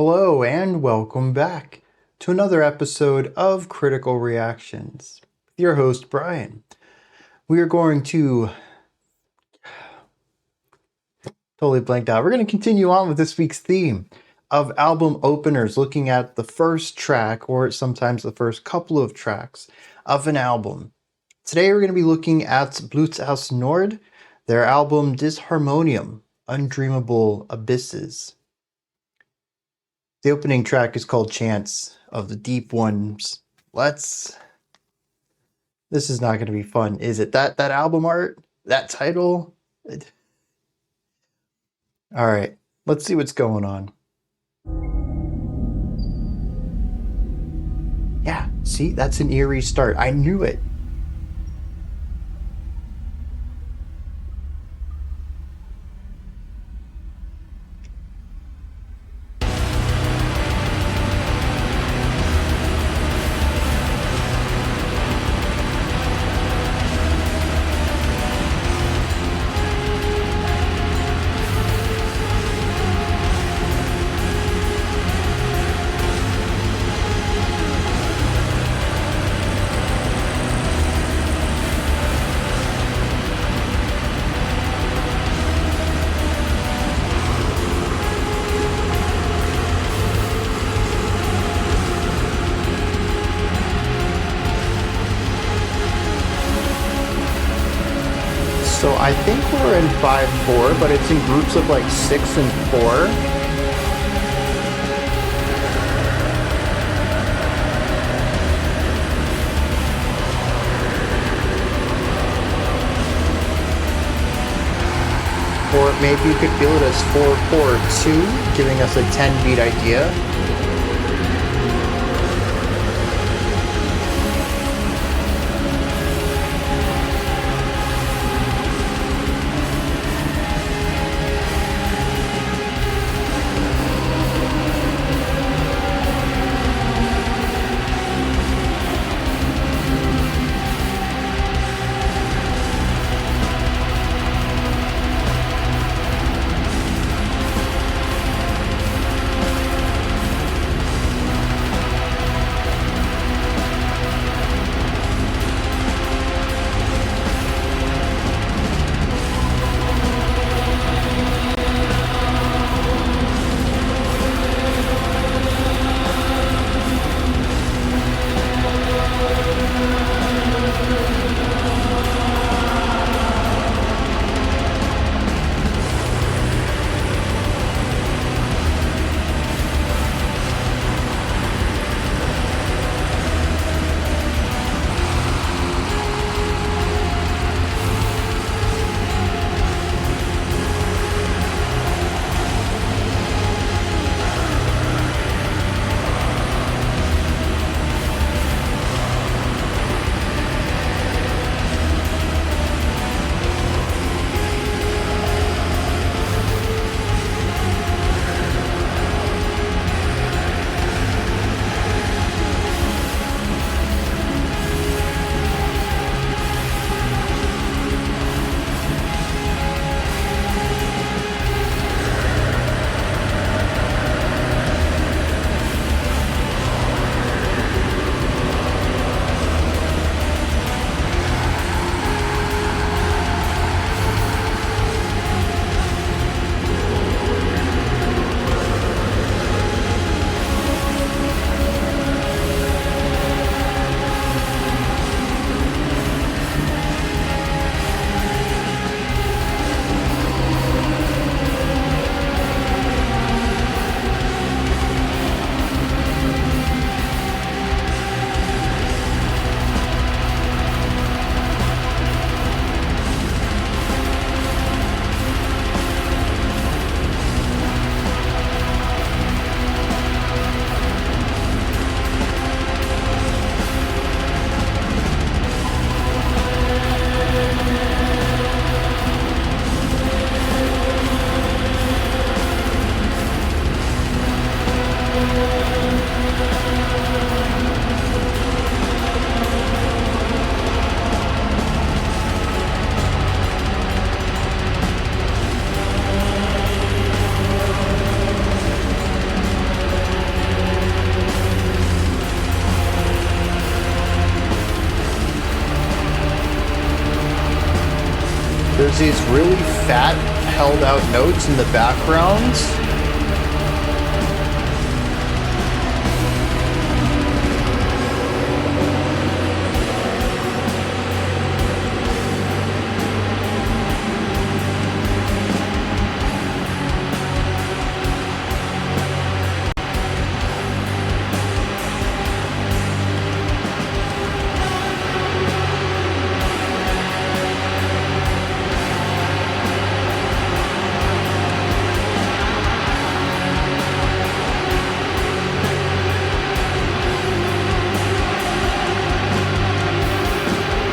Hello and welcome back to another episode of Critical Reactions with your host Bryan. We are going to totally blanked out. We're going to continue on with this week's theme of album openers, looking at the first track or sometimes the first couple of tracks of an album. Today we're going to be looking at Blut Aus, their album Disharmonium, Undreamable Abysses. The opening track is called Chants of the Deep Ones. This is not going to be fun, is it? That album art, that title. All right, let's see what's going on. Yeah, see, that's an eerie start. I knew it. So I think we're in 5/4, but it's in groups of like 6 and 4. Or maybe you could feel it as 4/4/2, giving us a 10-beat idea. these really fat, held out notes in the backgrounds.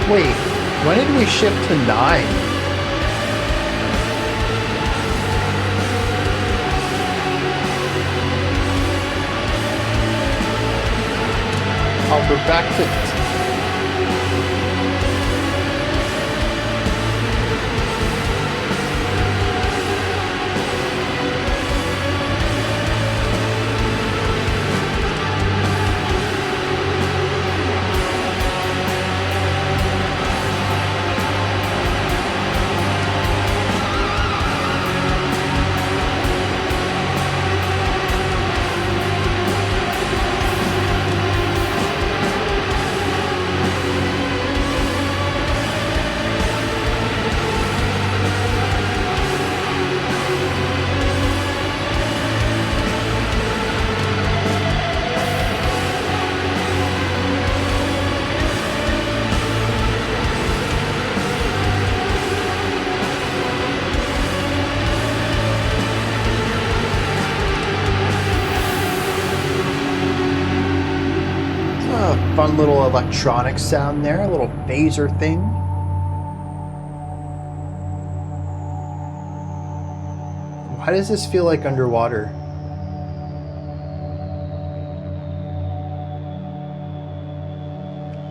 Wait, when did we shift to 9? Oh, we're back to... Fun little electronic sound there, a little phaser thing. Why does this feel like underwater?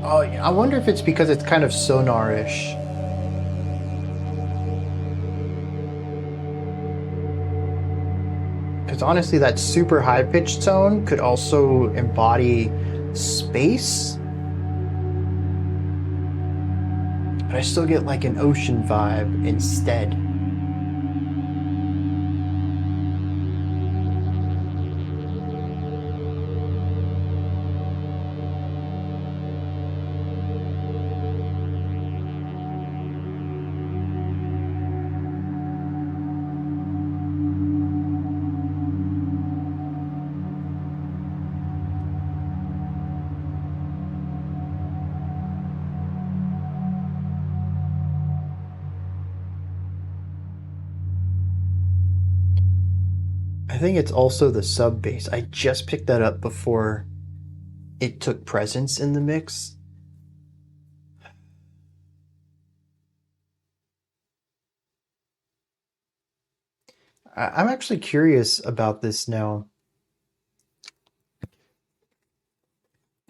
Oh, I wonder if it's because it's kind of sonar-ish. Because honestly, that super high-pitched tone could also embody space, but I still get like an ocean vibe instead. I think it's also the sub bass. I just picked that up before it took presence in the mix. I'm actually curious about this now.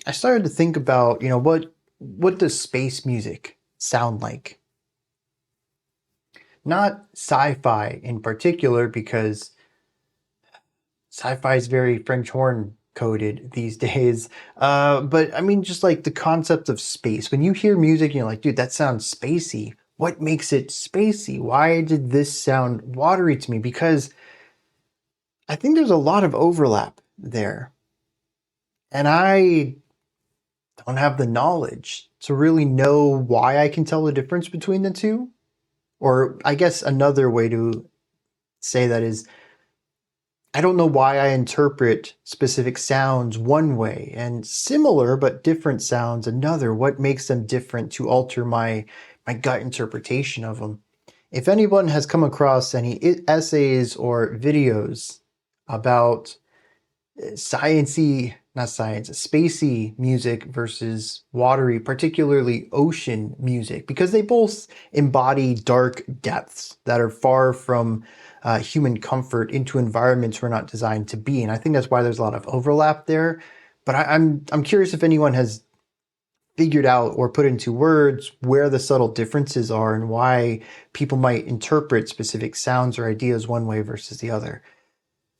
I started to think about, what does space music sound like? Not sci-fi in particular, because sci-fi is very French horn coded these days. But I mean, just like the concept of space. When you hear music and you're like, dude, that sounds spacey. What makes it spacey? Why did this sound watery to me? Because I think there's a lot of overlap there. And I don't have the knowledge to really know why I can tell the difference between the two. Or I guess another way to say that is, I don't know why I interpret specific sounds one way and similar but different sounds another. What makes them different to alter my gut interpretation of them? If anyone has come across any essays or videos about spacey music versus watery, particularly ocean music, because they both embody dark depths that are far from human comfort into environments we're not designed to be. And I think that's why there's a lot of overlap there. But I'm curious if anyone has figured out or put into words where the subtle differences are and why people might interpret specific sounds or ideas one way versus the other.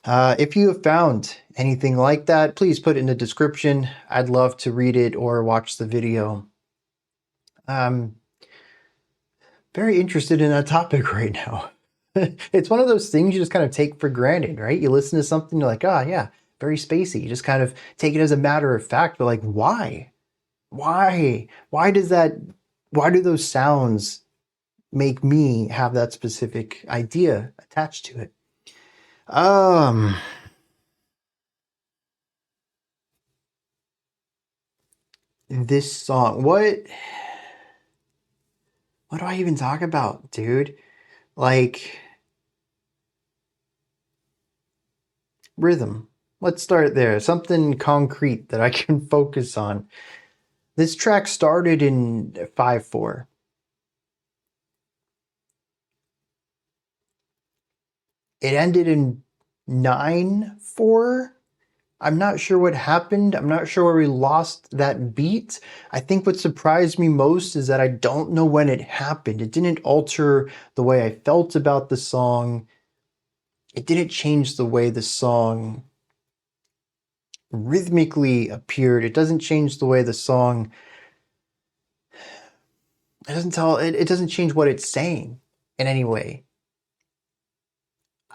If you have found anything like that, please put it in the description. I'd love to read it or watch the video. very interested in that topic right now. It's one of those things you just kind of take for granted, right? You listen to something, you're like, ah, yeah, very spacey. You just kind of take it as a matter of fact, but like, why? Why? Why do those sounds make me have that specific idea attached to it? Um, this song, what do I even talk about, dude? Like, rhythm. Let's start there. Something concrete that I can focus on. This track started in 5/4. It ended in 9/4. I'm not sure what happened. I'm not sure where we lost that beat. I think what surprised me most is that I don't know when it happened. It didn't alter the way I felt about the song. It didn't change the way the song rhythmically appeared. It doesn't change the way the song it doesn't change what it's saying in any way.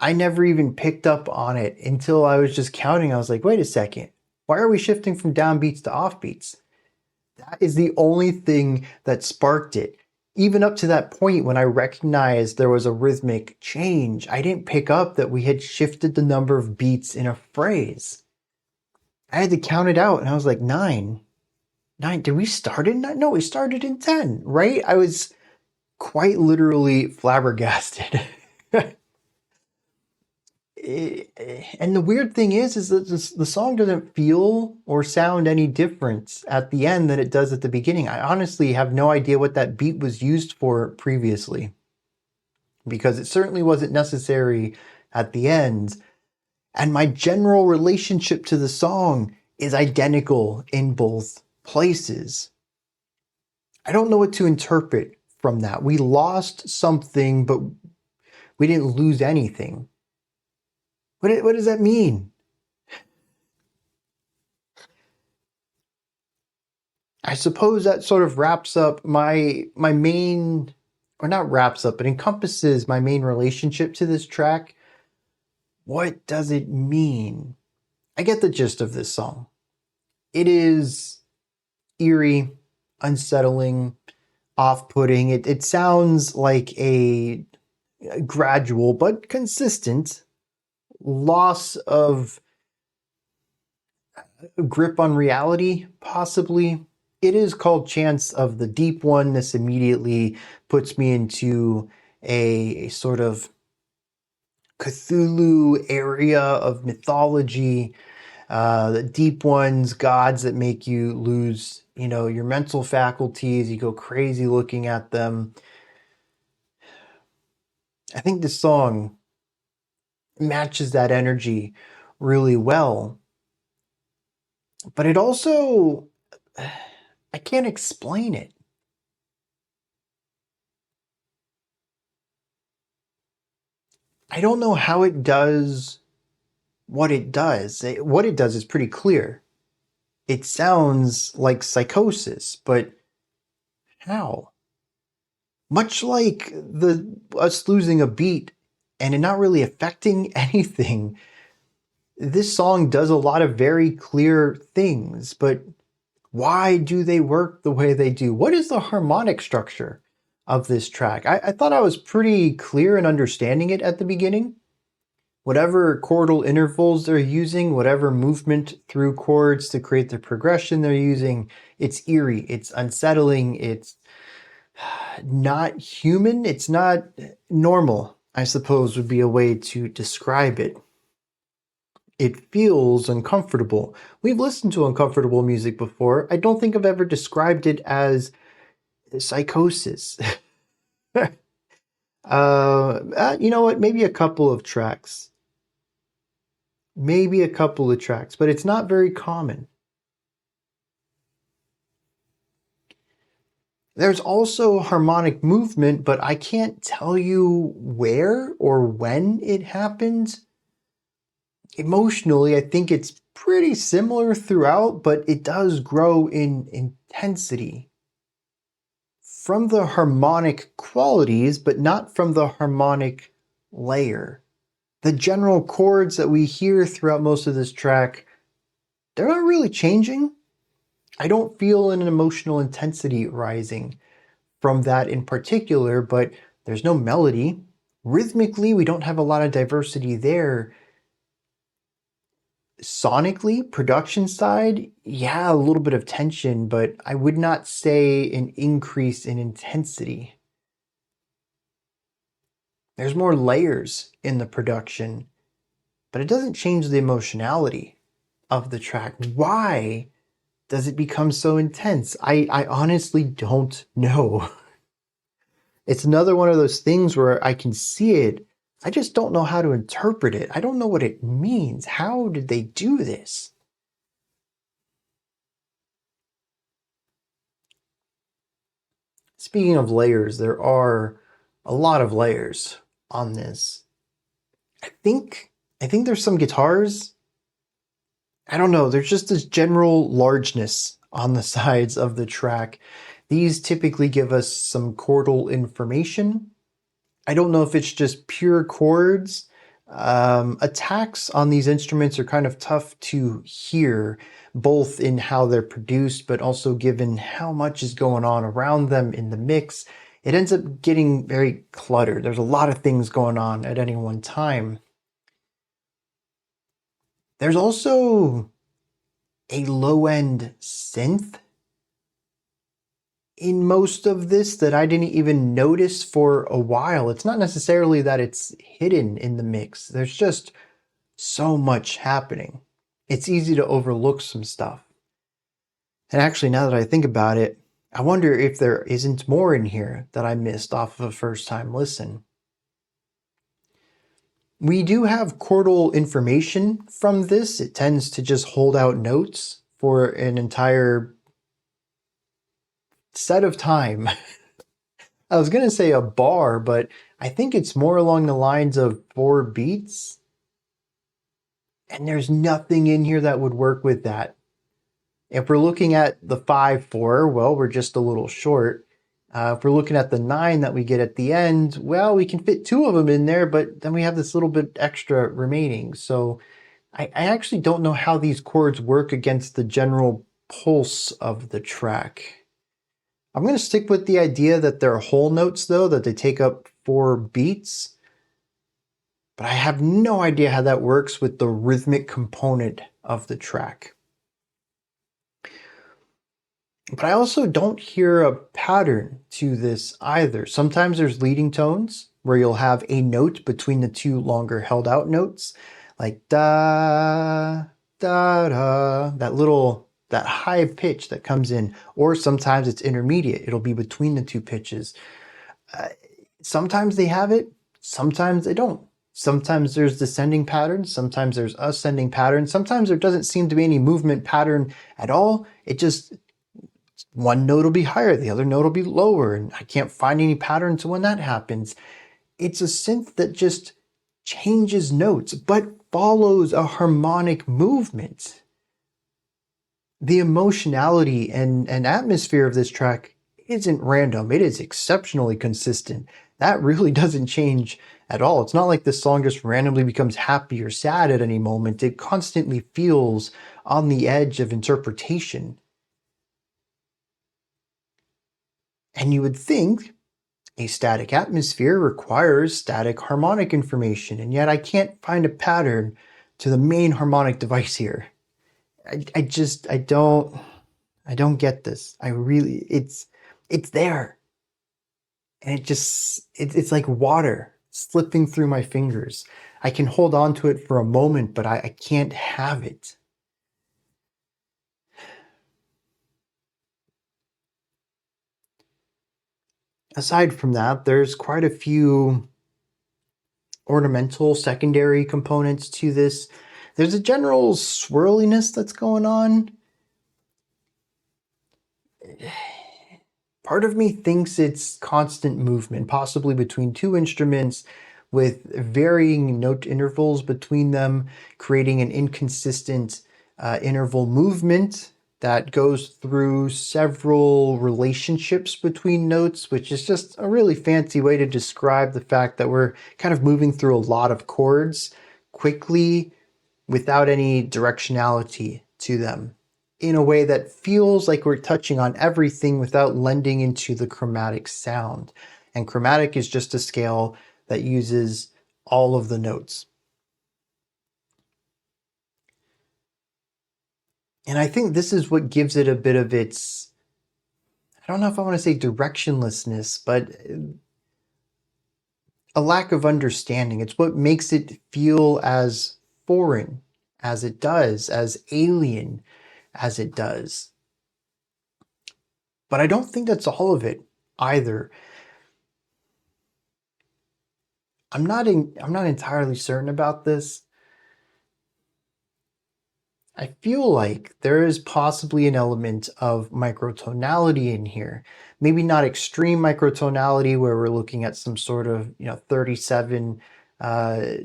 I never even picked up on it until I was just counting. I was like, wait a second. Why are we shifting from downbeats to offbeats? That is the only thing that sparked it. Even up to that point when I recognized there was a rhythmic change, I didn't pick up that we had shifted the number of beats in a phrase. I had to count it out and I was like, 9. 9. Did we start in 9? No, we started in 10, right? I was quite literally flabbergasted. And the weird thing is that the song doesn't feel or sound any different at the end than it does at the beginning. I honestly have no idea what that beat was used for previously, because it certainly wasn't necessary at the end. And my general relationship to the song is identical in both places. I don't know what to interpret from that. We lost something, but we didn't lose anything. What does that mean? I suppose that sort of wraps up my main, or not wraps up, but encompasses my main relationship to this track. What does it mean? I get the gist of this song. It is eerie, unsettling, off-putting. It sounds like a gradual but consistent loss of grip on reality, possibly. It is called Chants of the Deep One. This immediately puts me into a sort of Cthulhu area of mythology. The deep ones, gods that make you lose, your mental faculties. You go crazy looking at them. I think this song matches that energy really well. But it also, I can't explain it. I don't know how it does what it does. What it does is pretty clear. It sounds like psychosis, but how? Much like us losing a beat and it not really affecting anything, this song does a lot of very clear things, but why do they work the way they do? What is the harmonic structure of this track? I thought I was pretty clear in understanding it at the beginning. Whatever chordal intervals they're using, whatever movement through chords to create the progression they're using, it's eerie, it's unsettling, it's not human, it's not normal, I suppose would be a way to describe it. It feels uncomfortable. We've listened to uncomfortable music before. I don't think I've ever described it as psychosis. You know what? Maybe a couple of tracks. Maybe a couple of tracks, but it's not very common. There's also harmonic movement, but I can't tell you where or when it happens. Emotionally, I think it's pretty similar throughout, but it does grow in intensity from the harmonic qualities, but not from the harmonic layer. The general chords that we hear throughout most of this track, they're not really changing. I don't feel an emotional intensity rising from that in particular, but there's no melody. Rhythmically, we don't have a lot of diversity there. Sonically, production side, yeah, a little bit of tension, but I would not say an increase in intensity. There's more layers in the production, but it doesn't change the emotionality of the track. Why does it become so intense? I honestly don't know. It's another one of those things where I can see it. I just don't know how to interpret it. I don't know what it means. How did they do this? Speaking of layers, there are a lot of layers on this. I think there's some guitars. I don't know. There's just this general largeness on the sides of the track. These typically give us some chordal information. I don't know if it's just pure chords. Attacks on these instruments are kind of tough to hear, both in how they're produced, but also given how much is going on around them in the mix. It ends up getting very cluttered. There's a lot of things going on at any one time. There's also a low-end synth in most of this that I didn't even notice for a while. It's not necessarily that it's hidden in the mix. There's just so much happening. It's easy to overlook some stuff. And actually, now that I think about it, I wonder if there isn't more in here that I missed off of a first-time listen. We do have chordal information from this. It tends to just hold out notes for an entire set of time. I was going to say a bar, but I think it's more along the lines of 4 beats. And there's nothing in here that would work with that. If we're looking at the 5/4, well, we're just a little short. If we're looking at the 9 that we get at the end, well, we can fit 2 of them in there, but then we have this little bit extra remaining. So I actually don't know how these chords work against the general pulse of the track. I'm going to stick with the idea that they're whole notes, though, that they take up 4 beats. But I have no idea how that works with the rhythmic component of the track. But I also don't hear a pattern to this either. Sometimes there's leading tones where you'll have a note between the 2 longer held out notes, like da, da, da, that high pitch that comes in, or sometimes it's intermediate. It'll be between the 2 pitches. Sometimes they have it, sometimes they don't. Sometimes there's descending patterns, sometimes there's ascending patterns, sometimes there doesn't seem to be any movement pattern at all. It just, one note will be higher, the other note will be lower, and I can't find any pattern to when that happens. It's a synth that just changes notes, but follows a harmonic movement. The emotionality and atmosphere of this track isn't random. It is exceptionally consistent. That really doesn't change at all. It's not like this song just randomly becomes happy or sad at any moment. It constantly feels on the edge of interpretation. And you would think a static atmosphere requires static harmonic information, and yet I can't find a pattern to the main harmonic device here. I don't get this. It's there. And it's like water slipping through my fingers. I can hold on to it for a moment, but I can't have it. Aside from that, there's quite a few ornamental secondary components to this. There's a general swirliness that's going on. Part of me thinks it's constant movement, possibly between 2 instruments with varying note intervals between them, creating an inconsistent interval movement. that goes through several relationships between notes, which is just a really fancy way to describe the fact that we're kind of moving through a lot of chords quickly without any directionality to them, in a way that feels like we're touching on everything without lending into the chromatic sound. And chromatic is just a scale that uses all of the notes. And I think this is what gives it a bit of its, I don't know if I want to say directionlessness, but a lack of understanding. It's what makes it feel as foreign as it does, as alien as it does. But I don't think that's all of it either. I'm not entirely certain about this. I feel like there is possibly an element of microtonality in here. Maybe not extreme microtonality where we're looking at some sort of 37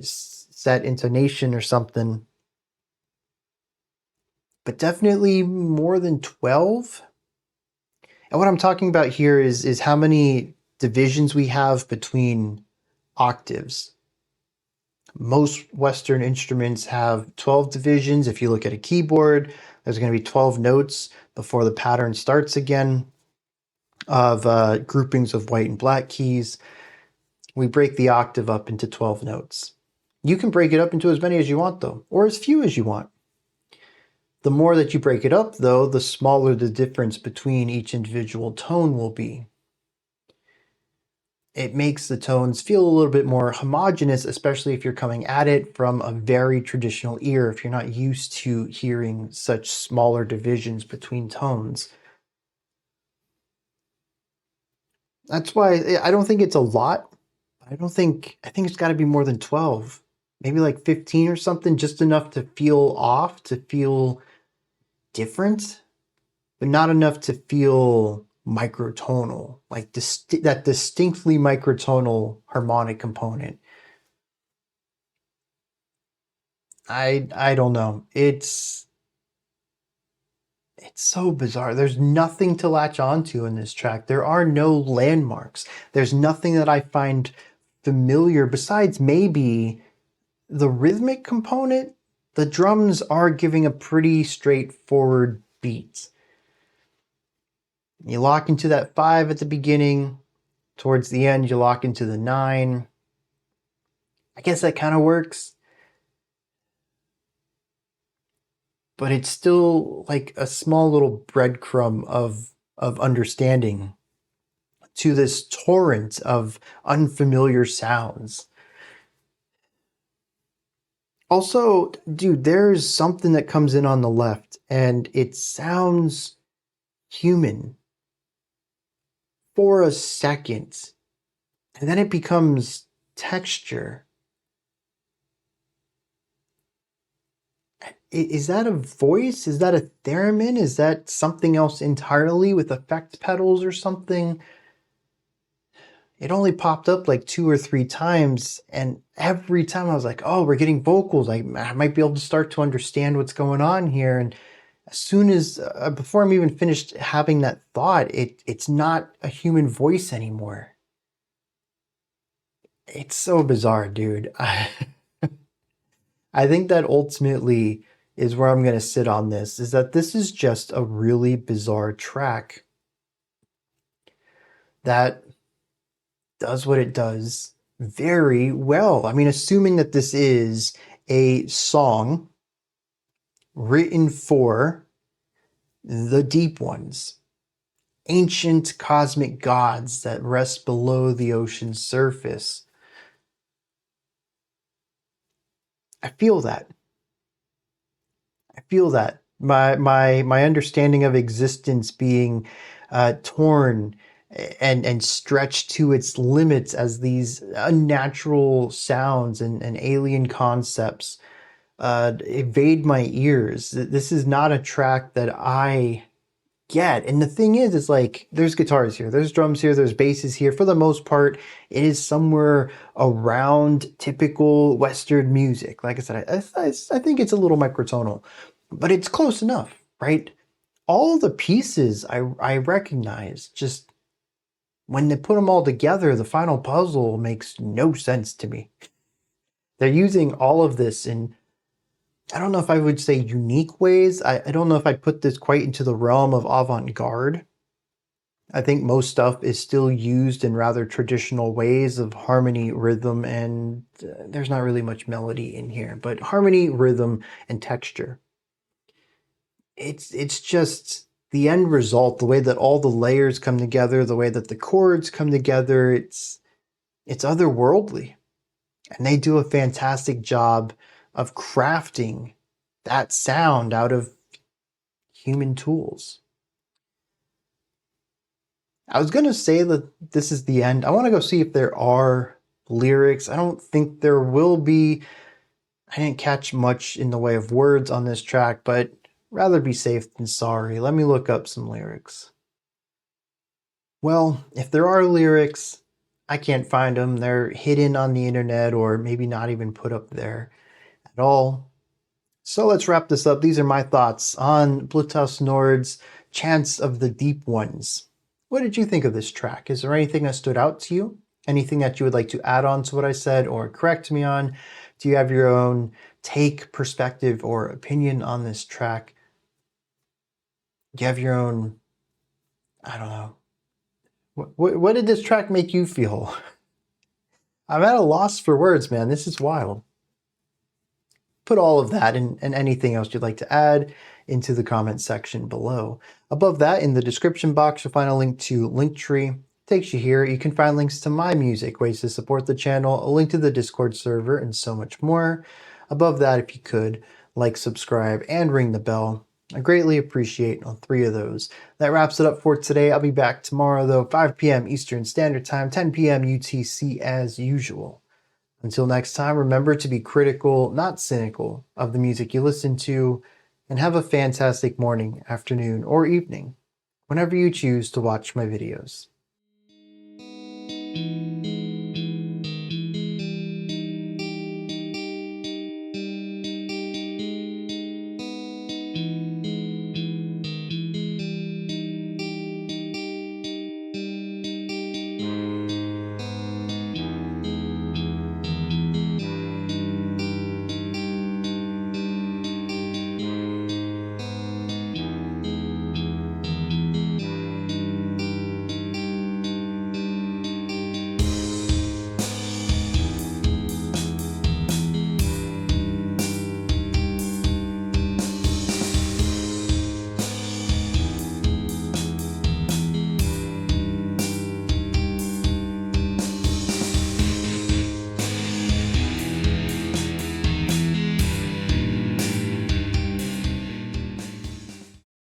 set intonation or something, but definitely more than 12. And what I'm talking about here is how many divisions we have between octaves. Most Western instruments have 12 divisions. If you look at a keyboard, there's going to be 12 notes before the pattern starts again of groupings of white and black keys. We break the octave up into 12 notes. You can break it up into as many as you want, though, or as few as you want. The more that you break it up, though, the smaller the difference between each individual tone will be. It makes the tones feel a little bit more homogeneous, especially if you're coming at it from a very traditional ear, if you're not used to hearing such smaller divisions between tones. That's why I don't think it's a lot. I think it's got to be more than 12, maybe like 15 or something, just enough to feel off, to feel different, but not enough to feel microtonal, like that distinctly microtonal harmonic component. I don't know. It's so bizarre. There's nothing to latch onto in this track. There are no landmarks. There's nothing that I find familiar besides maybe the rhythmic component. The drums are giving a pretty straightforward beat. You lock into that 5 at the beginning. Towards the end, you lock into the 9. I guess that kind of works. But it's still like a small little breadcrumb of understanding to this torrent of unfamiliar sounds. Also, dude, there's something that comes in on the left, and it sounds human for a second, and then it becomes texture. Is that a voice? Is that a theremin? Is that something else entirely with effect pedals or something? It only popped up like 2 or 3 times, and every time I was like, oh, we're getting vocals. I might be able to start to understand what's going on here. And as soon as, before I'm even finished having that thought, it's not a human voice anymore. It's so bizarre, dude. I think that ultimately is where I'm going to sit on this, is that this is just a really bizarre track that does what it does very well. I mean, assuming that this is a song written for the deep ones, ancient cosmic gods that rest below the ocean's surface. I feel that. I feel that. My understanding of existence being torn and stretched to its limits as these unnatural sounds and alien concepts evade my ears. This is not a track that I get. And the thing is like, there's guitars here, there's drums here, there's basses here. For the most part, it is somewhere around typical Western music. Like I said, I think it's a little microtonal, but it's close enough, right? all the pieces I recognize. Just when they put them all together, the final puzzle makes no sense to me. They're using all of this in, I don't know if I would say unique ways. I don't know if I'd put this quite into the realm of avant-garde. I think most stuff is still used in rather traditional ways of harmony, rhythm, and there's not really much melody in here, but harmony, rhythm, and texture. It's just the end result, the way that all the layers come together, the way that the chords come together, it's otherworldly. And they do a fantastic job of crafting that sound out of human tools. I was going to say that this is the end. I want to go see if there are lyrics. I don't think there will be. I didn't catch much in the way of words on this track, but rather be safe than sorry. Let me look up some lyrics. Well, if there are lyrics, I can't find them. They're hidden on the internet or maybe not even put up there at all. So let's wrap this up. These are my thoughts on Blut Aus Nord's Chants of the Deep Ones. What did you think of this track? Is there anything that stood out to you? Anything that you would like to add on to what I said or correct me on? Do you have your own take, perspective, or opinion on this track? Do you have your own, I don't know. What did this track make you feel? I'm at a loss for words, man. This is wild. Put all of that and anything else you'd like to add into the comment section below. Above that, in the description box, you'll find a link to Linktree. Takes you here. You can find links to my music, ways to support the channel, a link to the Discord server, and so much more. Above that, if you could, like, subscribe, and ring the bell. I greatly appreciate all three of those. That wraps it up for today. I'll be back tomorrow, though, 5 p.m. Eastern Standard Time, 10 p.m. UTC as usual. Until next time, remember to be critical, not cynical, of the music you listen to, and have a fantastic morning, afternoon, or evening, whenever you choose to watch my videos.